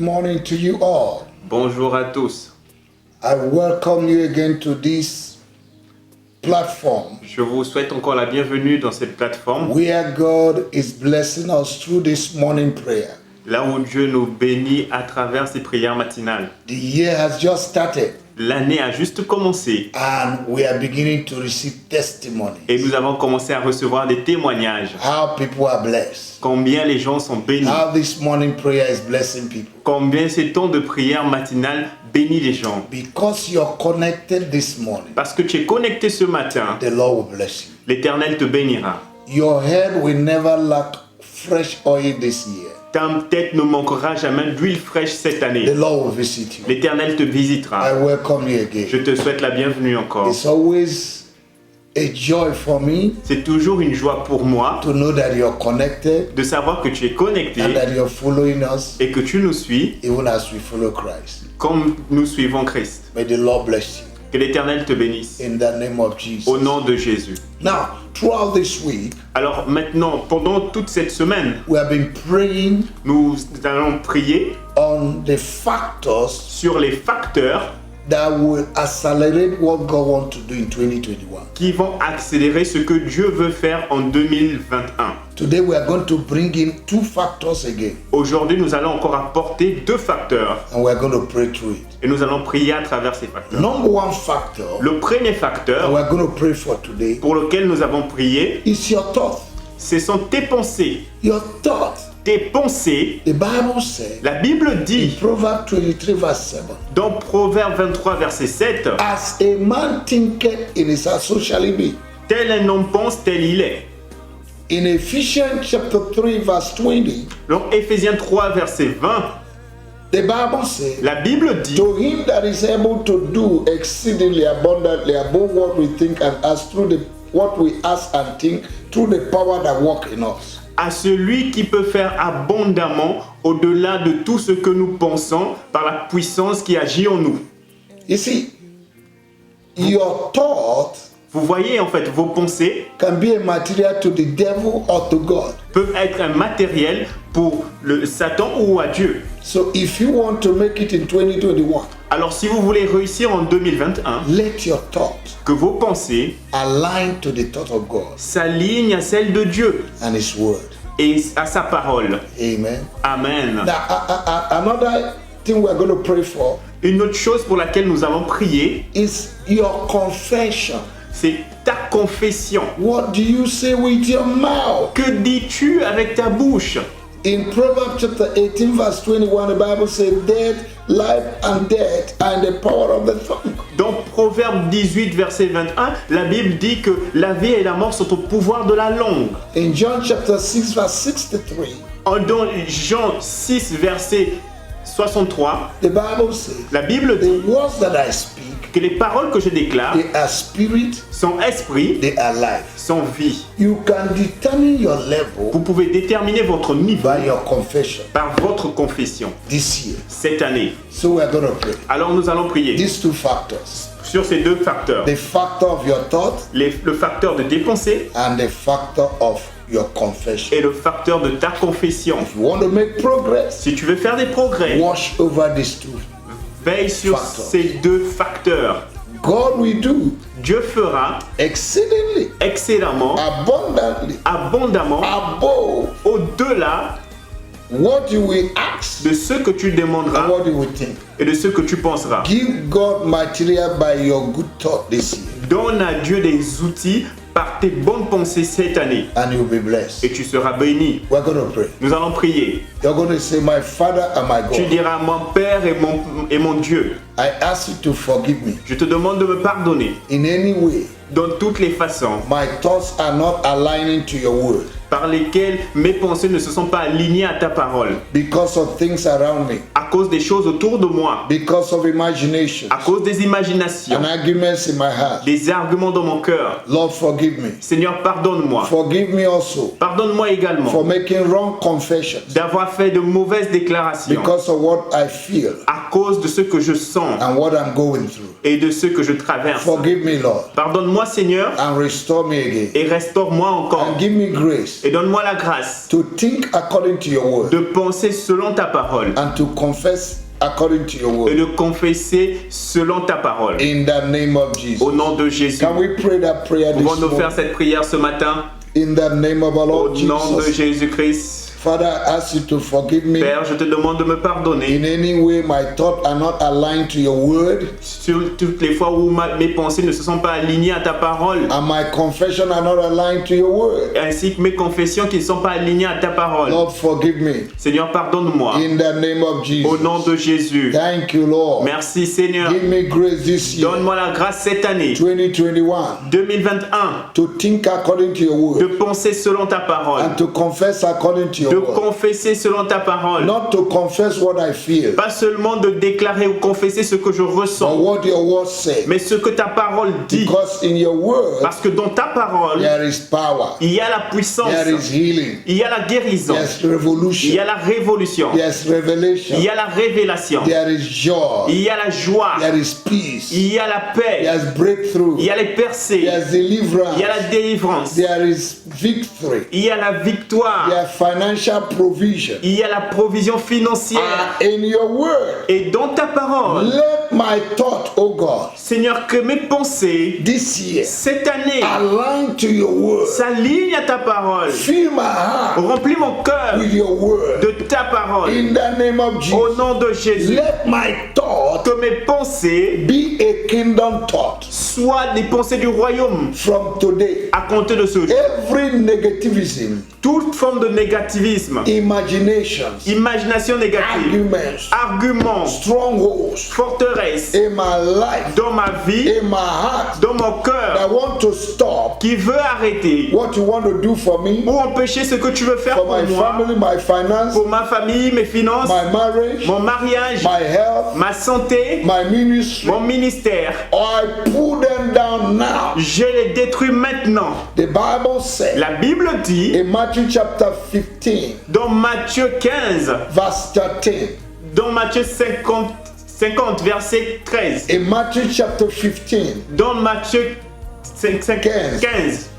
morning to you all. Bonjour à tous. I welcome you again to this platform Je vous souhaite encore la bienvenue dans cette plateforme, where God is blessing us through this morning prayer. là où Dieu nous bénit à travers ces prières matinales. The year has just started L'année a juste commencé and we are beginning to receive testimonies. et nous avons commencé à recevoir des témoignages. How people are blessed. Combien les gens sont bénis. How this morning prayer is blessing people. Combien ces temps de prière matinale bénit les gens. Because you're connected this morning, Parce que tu es connecté ce matin, the Lord will bless you. l'Éternel te bénira. Your head will never lack fresh oil this year. Ta tête ne manquera jamais d'huile fraîche cette année. The Lord will visit you. L'Éternel te visitera. I welcome you again. Je te souhaite la bienvenue encore. It's always a joy for me C'est toujours une joie pour moi to know that you're connected de savoir que tu es connecté and that you're following us et que tu nous suis even as we follow Christ. comme nous suivons Christ. May the Lord bless you Que l'Éternel te bénisse in the name of Jesus. au nom de Jésus. Now, throughout this week, Alors maintenant, pendant toute cette semaine, we have been praying nous allons prier on the factors sur les facteurs that will accelerate what God wants to do in 2021. qui vont accélérer ce que Dieu veut faire en 2021. Today, we are going to bring in two factors again, Aujourd'hui, nous allons encore apporter deux facteurs and we are going to pray through it. et nous allons prier à travers ces facteurs. Number one factor, Le premier and facteur we are going to pray for today, pour lequel nous avons prié, is your thought. ce sont tes pensées. Your thought. Tes pensées, The Bible says, la Bible dit Proverbs 23 verse 7, dans Proverbe 23, verset 7, as a man thinketh in his heart, so shall he be. tel un homme pense, tel il est. In Ephesians chapter 3 verse 20, Dans Éphésiens 3, verset 20, the Bible says, la Bible dit to him that is able to do exceedingly abundantly above what we think and ask what we ask and think through the power that work in us. à celui qui peut faire abondamment au-delà de tout ce que nous pensons par la puissance qui agit en nous. You see, your thought Vous voyez en fait, vos pensées can be a material to the devil or to God. peuvent être un matériel pour le Satan ou à Dieu. So if you want to make it in 2021, Alors si vous voulez réussir en 2021, let your thought que vos pensées align to the thought of God s'alignent à celles de Dieu and His Word. et à sa parole. Amen. Amen. Now, another thing we're going to pray for Une autre chose pour laquelle nous allons prier, is your confession. c'est ta confession. What do you say with your mouth? Que dis-tu avec ta bouche? In Proverbs chapter 18, verse 21, the Bible says, death, life, and death are in the power of the tongue. Dans Proverbe 18, verset 21, la Bible dit que la vie et la mort sont au pouvoir de la langue. In John chapter 6, verse 63, Dans Jean 6, verset 63, the Bible says, la Bible dit the words that I speak, que les paroles que je déclare they are spirit, sont esprit, they are life. sont vie. You can determine your level Vous pouvez déterminer votre niveau by your confession par votre confession this year. cette année. So we are going to pray. Alors nous allons prier These two factors, sur ces deux facteurs. the factor of your thought Le facteur de tes pensées and the factor of your confession. et le facteur de ta confession. If you want to make progress, Si tu veux faire des progrès, watch over these two. veille sur Factors. ces deux facteurs. God will do Dieu fera exceedingly, excellemment, abundantly, abondamment, above au-delà what you will ask de ce que tu and demanderas what you will think. et de ce que tu penseras. Give God material by your good thought this year, Donne à Dieu des outils par tes bonnes pensées cette année and you'll be blessed. et tu seras béni. We're going to pray. Nous allons prier. You're going to say, my Father and my Tu God, diras, mon Père et mon Dieu, I ask you to forgive me je te demande de me pardonner in any way dans toutes les façons my thoughts are not aligning to your word par lesquelles mes pensées ne se sont pas alignées à ta parole, because of things around me, à cause des choses autour de moi, because of imagination à cause des imaginations, and arguments in my heart. des arguments dans mon cœur. Lord, forgive me. Seigneur, pardonne-moi. Forgive me also Pardonne-moi également for making wrong confessions d'avoir fait de mauvaises déclarations because of what I feel à cause de ce que je sens and what I'm going through. et de ce que je traverse. Forgive me, Lord, Pardonne-moi, Seigneur, and restore me again. et restaure-moi encore And give me grace Et donne-moi la grâce to think according to your word de penser selon ta parole and to confess according to your et word. de confesser selon ta parole. In the name of Jesus. Au nom de Jésus. Can we pray that prayer this Pouvons-nous faire morning? cette prière ce matin? In the name of our Au Lord nom de Jesus. Jésus-Christ. Father, I ask you to forgive me. Père, je te demande de me pardonner In any way my thoughts are not aligned to your word sur toutes les fois où mes pensées ne se sont pas alignées à ta parole, and my confession are not aligned to your word. ainsi que mes confessions qui ne sont pas alignées à ta parole. Lord, forgive me. Seigneur, pardonne-moi. In the name of Au nom Jesus. de Jésus. Thank you, Lord. Merci Seigneur. Give me grace this year, Donne-moi la grâce cette année, 2021, 2021, to think according to your de word penser selon ta parole, and to confess according to de your word. confesser selon ta parole. Not to confess what I feel, Pas seulement de déclarer ou confesser ce que je but ressens, what your word says. mais ce que ta parole dit. Because in your word, Parce que dans ta parole, there is power, il y a la puissance, there is healing, il y a la guérison, there's il y revolution, a la révolution, there's il revelation, y a la révélation, there is joy, il y a la joie, there is peace, il y a la paix, there's breakthrough, il y a les percées, there's il deliverance, y a la délivrance, there is victory, il y a la victoire, there's financial provision. il y a la provision financière. In your word, Et dans ta parole, let my thought, oh God, Seigneur, que mes pensées this year cette année align to your word. s'alignent à ta parole. Fill my heart Remplis mon cœur with your word. de ta parole. In the name of Au Jesus, nom de Jésus, let my thought que mes pensées be a kingdom thought soient des pensées du royaume from today. à compter de ce jour. Every negativism, Toute forme de négativisme, imaginations, imagination négative, arguments, strongholds forteresses in my life, dans ma vie, in my heart, dans mon that cœur, want to stop qui veut arrêter what you want to do for me, ou empêcher ce que tu veux faire for pour my moi, family, my finance, pour ma famille, mes finances, my marriage, mon mariage, my health, ma santé, my ministry. mon ministère. I pull them down now. Je les détruis maintenant. The Bible says La Bible dit in Matthew chapter 15, dans Matthieu 15, verse 13. dans Matthieu 50 verset 13, In Matthew chapter 15, dans Matthieu 15,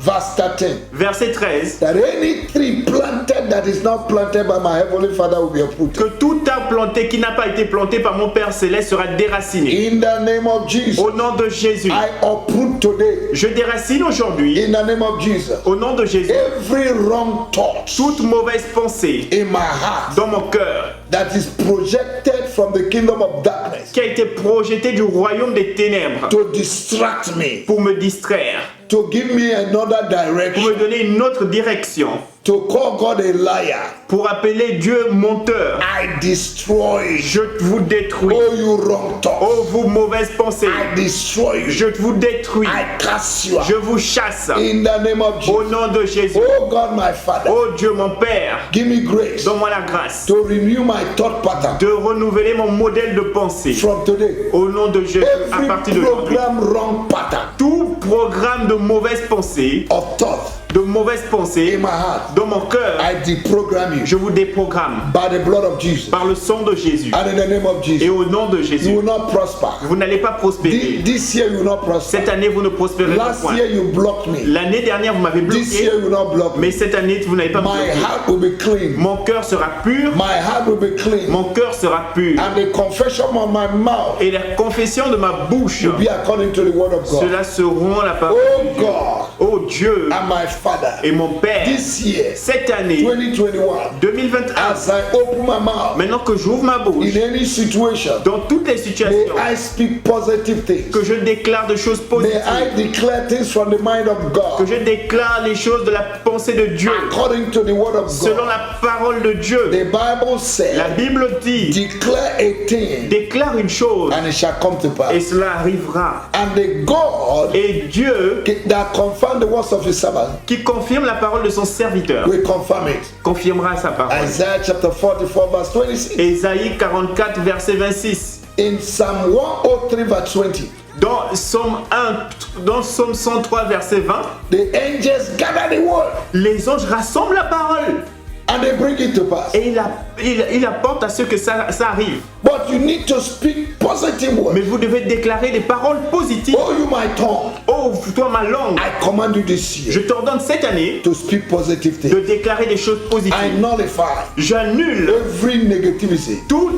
verse 13, verset 13, that any tree planted that is not planted by my heavenly Father will be uprooted. que tout arbre planté qui n'a pas été planté par mon Père Céleste sera déraciné. In the name of Jesus, Au nom de Jésus, I uproot today. je déracine aujourd'hui, In the name of Jesus, au nom de Jésus, every wrong thought toute mauvaise pensée in my heart dans mon cœur that is projected from the kingdom of darkness qui a été projetée du royaume des ténèbres to distract me, pour me distraire, to give me another pour direction, me donner une autre direction, to call God a liar. pour appeler Dieu menteur. I destroy you. Je vous détruis. Oh, you wrong thoughts. Oh, vous mauvaises pensées. I destroy you. Je vous détruis. I cast you out. Je vous chasse. In the name of Au Jesus. nom de Jésus. Oh God, my Father, Oh Dieu, mon Père, give me grace donne-moi la grâce to renew my thought pattern de renouveler mon modèle de pensée. from today. Au nom de Jésus, à Every partir d'aujourd'hui. program wrong pattern Tout programme de mauvaise pensée, of thought de mauvaise in pensée my heart, dans mon cœur, I deprogram you je vous déprogramme by the blood of Jesus. par le sang de Jésus. And in the name of Et Jesus, au nom de you Jésus, will not prosper. vous n'allez pas prospérer. This year you will not prosper. Cette année, vous ne prospérez pas. Last year you blocked me. L'année dernière, vous m'avez This bloqué, year you will not block me. mais cette année, vous n'avez pas My bloqué. heart will be clean. Mon cœur sera pur, My heart will be clean. mon cœur sera pur. And the confession of my mouth Et la confession de ma bouche, will be according to the word of God. cela seront la parole Oh de Dieu. God Oh Dieu and my Father, et mon Père, this year, cette année 2021, 2021, as I open my mouth maintenant que j'ouvre ma bouche, in any situation, dans toutes les may situations, I speak positive things. que je déclare des choses May positives, I declare things from the mind of que God je déclare les choses de la pensée de Dieu, according to the word of selon God. la parole de Dieu. The Bible La says, Bible dit, declare a thing déclare une chose and it shall come to et pass. cela arrivera. And the God Et Dieu, that confirmed the words of his servant qui confirme la parole de son serviteur, will confirm it. confirmera sa parole. Isaiah chapter 44 verse 26. Ésaïe 44, verset 26. In Psalm 103 verse 20, Dans Psaume 103, verset 20, the angels gather the word les anges rassemblent la parole and they bring it to pass. et il apporte à ce que ça arrive. But you need to speak positive Mais words. vous devez déclarer des paroles positives. Oh, you my tongue, Oh ouvre-toi ma langue. I command you this Je year t'ordonne cette année to speak positive de things. déclarer des choses I positives. nullify J'annule every negativity, toute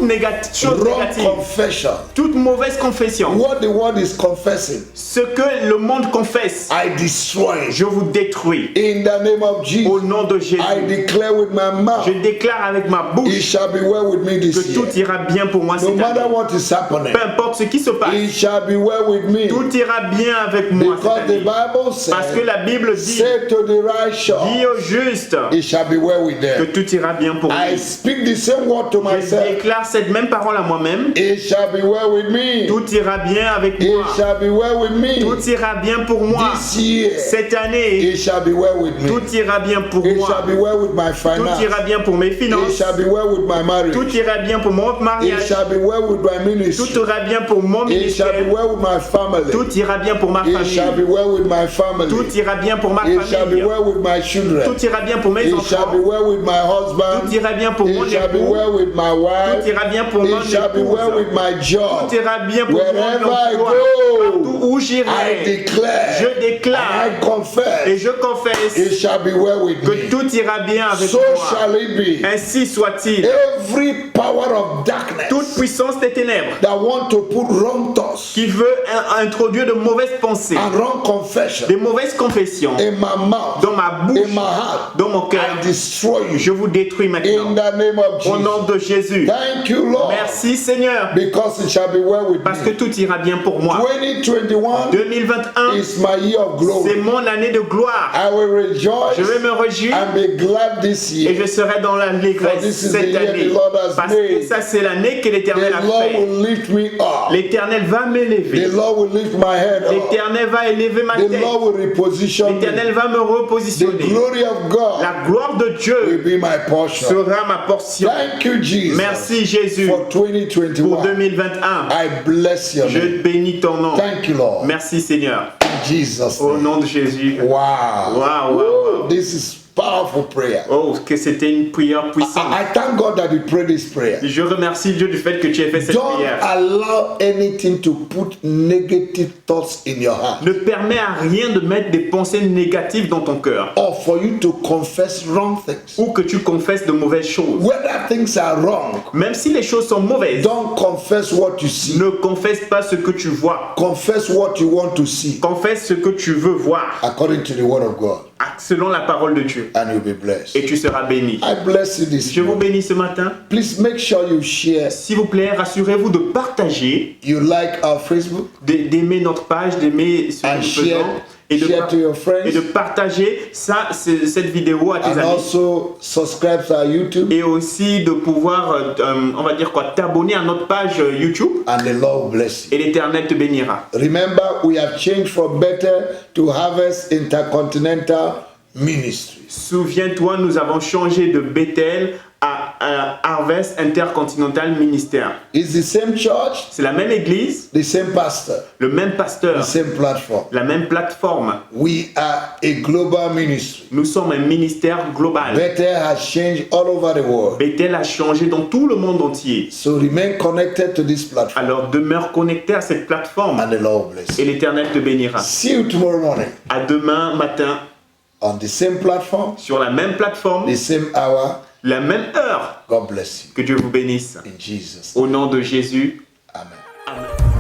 chose wrong négative, confession. toute mauvaise confession. What the world is confessing, Ce que le monde confesse, I destroy it. je vous détruis. In the name of Au Jesus, nom de Jésus, I declare with my je mouth, déclare avec ma it bouche shall be well with me this que tout year. ira bien pour moi No cette matter année. what is happening, Peu importe ce qui se passe, it shall be well with me. tout ira bien avec moi cette Because the année. Bible Parce que says, la Bible dit, say to the dis righteous, au juste it shall be well with que them. tout ira bien pour I lui. speak the same word to Je myself. déclare cette même parole à moi-même. It shall be well with me. Tout ira bien avec It moi. shall be well with me. Tout ira bien pour moi. This year, Cette année, it shall be well with me. tout ira bien pour It moi. shall be well with my Tout finance. ira bien pour mes It finances. shall be well with my Tout marriage. ira bien pour mon It mariage. shall be well with my Tout ministry. ira bien pour mon It shall be ministère. well with my family. Tout ira bien pour ma It shall be famille. well with my family. Tout ira bien pour ma It shall be famille. well with my children. Tout ira bien pour mes It shall be enfants. well with my husband. Tout ira bien pour mon It shall be époux. well with my Tout wife. ira bien pour mon It shall be well with épouse. my job. Tout ira bien pour Wherever mon I emploi. go, Partout où I j'irai, declare, je déclare I et confess, je confesse it shall be well with que me. tout ira bien avec So moi. shall it be. Ainsi soit-il. Every power of darkness Toute puissance des ténèbres that want to put wrong thoughts qui veut introduire de mauvaises pensées, and wrong confession des mauvaises confessions in my mouth, dans ma in bouche, my heart, dans mon cœur, I destroy je you vous détruis in maintenant. the name of Au nom Jesus. de Jésus. Thank you, Lord, Merci Seigneur, because it shall be well with parce que me. tout ira bien pour moi. 2021 2021, is my year of c'est glory. mon année de gloire. I will rejoice Je vais me réjouir and be glad this et year. je serai dans For l'allégresse this is the cette year année. the Lord has Parce que made. ça, c'est l'année que l'Éternel The a Lord fait. will lift me up. L'Éternel va The m'élever. Lord will lift my head up. L'Éternel va élever ma The tête. Lord will reposition me. L'Éternel va me The repositionner. glory of God La gloire de will Dieu be my portion. sera ma portion. Thank you, Jesus. Merci Jésus For pour 2021. 2021. I bless your Je name. bénis ton nom. Thank you, Lord. Merci Seigneur. In Jesus' Au name. nom de Jésus. Wow. Wow, wow, Woo. wow. This is powerful prayer. Oh, que c'était une prière puissante. I thank God that you prayed this prayer. Je remercie Dieu du fait que tu aies fait cette Don't prière. allow anything to put negative thoughts in your heart Ne permets à rien de mettre des pensées négatives dans ton cœur or for you to confess wrong things. ou que tu confesses de mauvaises choses. Whether things are wrong, Même si les choses sont mauvaises, don't confess what you see. ne confesse pas ce que tu vois. Confess what you want to see Confesse ce que tu veux voir according to the word of God, selon la parole de Dieu and you'll be blessed. et tu seras béni. I bless you this Je vous morning. bénis ce matin. Please make sure you share. S'il vous plaît, rassurez-vous de partager, You like our Facebook d'aimer notre page, d'aimer ce que and nous faisons share, et share to your et de friends, partager cette vidéo à tes and amis. also subscribe to our YouTube, Et aussi de pouvoir, on va dire quoi, t'abonner à notre page YouTube and the Lord will bless you. et l'Éternel te bénira. Remember, we have changed from Bethel to Harvest Intercontinental Ministry. Souviens-toi, nous avons changé de Bethel à Harvest Intercontinental Ministère. It's the same church, C'est la même église, the same pastor, le même the pasteur, same platform. la même plateforme. We are a global ministry. Nous sommes un ministère global. Bethel has changed all over the world. Bethel a changé dans tout le monde entier. So remain connected to this platform, Alors demeure connecté à cette plateforme and the Lord will bless et you. l'Éternel te bénira. See you tomorrow morning À demain matin on the same platform, sur la même plateforme, the same hour. la même heure. God bless you. Que Dieu vous bénisse. In Jesus' Au nom de Jésus. name. Amen. Amen.